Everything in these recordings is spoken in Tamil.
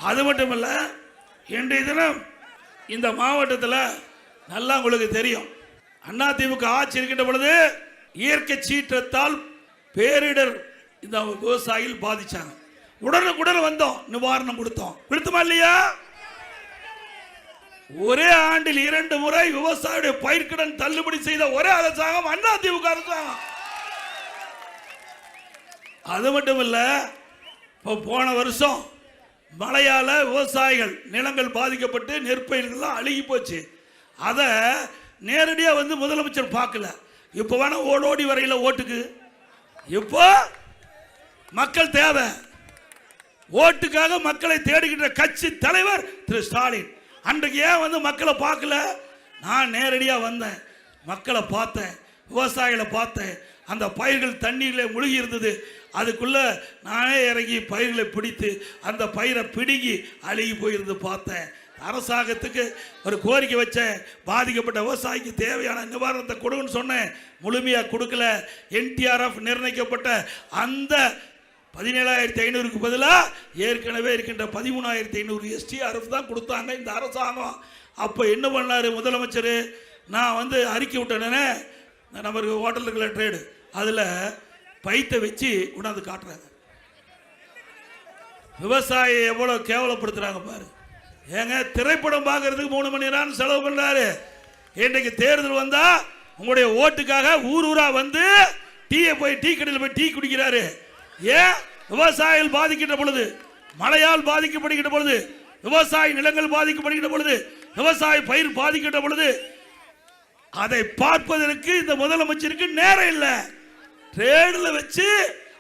அது மட்டும் இல்ல, இன்றைய தினம் இந்த மாவட்டத்தில் நல்லா உங்களுக்கு தெரியும், அதிமுக ஆட்சி இருக்கின்ற பொழுது இயற்கை சீற்றத்தால் பேரிடர் இந்த விவசாயிகள் பாதிச்சாங்க. உடனுக்குடன் வந்தோம், நிவாரணம் கொடுத்தோமா இல்லையா? ஒரே ஆண்டில் 2 முறை விவசாயியுடைய பயிர்க்கடன் தள்ளுபடி செய்த ஒரே அரசாங்கம் அதிமுக அரசாங்கம். அது மட்டும் இல்ல, போன வருஷம் மழையால விவசாயிகள் நிலங்கள் பாதிக்கப்பட்டு நெற்பயிர்கள் அழுகி போச்சு. அதை நேரடியாக வந்து முதலமைச்சர் பார்க்கல. இப்போ வேணா ஓடோடி வரையில ஓட்டுக்கு. இப்போ மக்கள் தேவை, ஓட்டுக்காக மக்களை தேடுகின்ற கட்சி தலைவர் திரு ஸ்டாலின். அன்றைக்கு ஏன் வந்து மக்களை பார்க்கல? நான் நேரடியாக வந்தேன், மக்களை பார்த்தேன், விவசாயிகளை பார்த்தேன். அந்த பயிர்கள் தண்ணீரில் முழுகி இருந்தது. அதுக்குள்ள நானே இறங்கி பயிர்களை பிடித்து அந்த பயிரை பிடுங்கி அழுகி போயிருந்து பார்த்தேன். அரசாங்கத்துக்கு ஒரு கோரிக்கை வச்சேன், பாதிக்கப்பட்ட விவசாயிக்கு தேவையான நிவாரணத்தை கொடுன்னு சொன்னேன். முழுமையாக கொடுக்கல. NTRF நிர்ணயிக்கப்பட்ட அந்த 17,500க்கு பதிலாக ஏற்கனவே இருக்கின்ற 13,500 STRF தான் கொடுத்தாங்க இந்த அரசாங்கம். அப்போ என்ன பண்ணாரு முதலமைச்சர்? நான் வந்து அறிக்கை விட்டேனே, நம்மளுக்கு ஹோட்டல் இருக்கிற ட்ரேடு, அதில் பைத்தை வச்சு கொண்டாந்து காட்டுறாங்க. விவசாயி எவ்வளோ கேவலப்படுத்துகிறாங்க பாரு. ஏங்க, திரைப்படம் பார்க்கறதுக்கு 3 மணி நேரம் செலவு பண்ணுறாரு. இன்றைக்கு தேர்தல் வந்தால் உங்களுடைய ஓட்டுக்காக ஊர் ஊரா வந்து டீ கடையில் போய் டீ குடிக்கிறாரு. ஏன்? விவசாயிகள் பாதிக்கின்ற பொழுது, மழையால் பாதிக்கப்படுகின்ற பொழுது, விவசாய நிலங்கள் பாதிக்கப்படுகின்ற பொழுது, விவசாய பயிர் பாதிக்கின்ற பொழுது அதை பார்ப்பதற்கு இந்த முதலமைச்சருக்கு நேரம் இல்லை. ட்ரேடில் வச்சு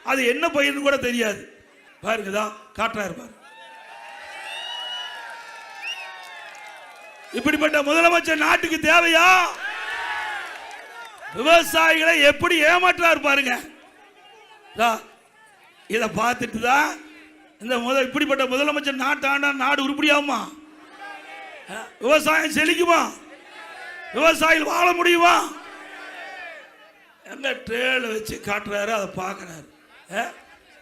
அது என்ன பயிர்னு கூட தெரியாது. பாருங்கதான் காட்டுறாரு பாரு. இப்படிப்பட்ட முதலமைச்சர் நாட்டுக்கு தேவையா? விவசாயிகளை எப்படி ஏமாற்றாரு பாருங்க. இதை பார்த்துட்டு தான் இந்த இப்படிப்பட்ட முதலமைச்சர் நாட்டாண்டா நாடு உருப்படியாகுமா? விவசாயம் செழிக்குமா? விவசாயிகள் வாழ முடியுமா? எங்க ட்ரேல வச்சு காட்டுறாரு, அதை பார்க்கிறாரு.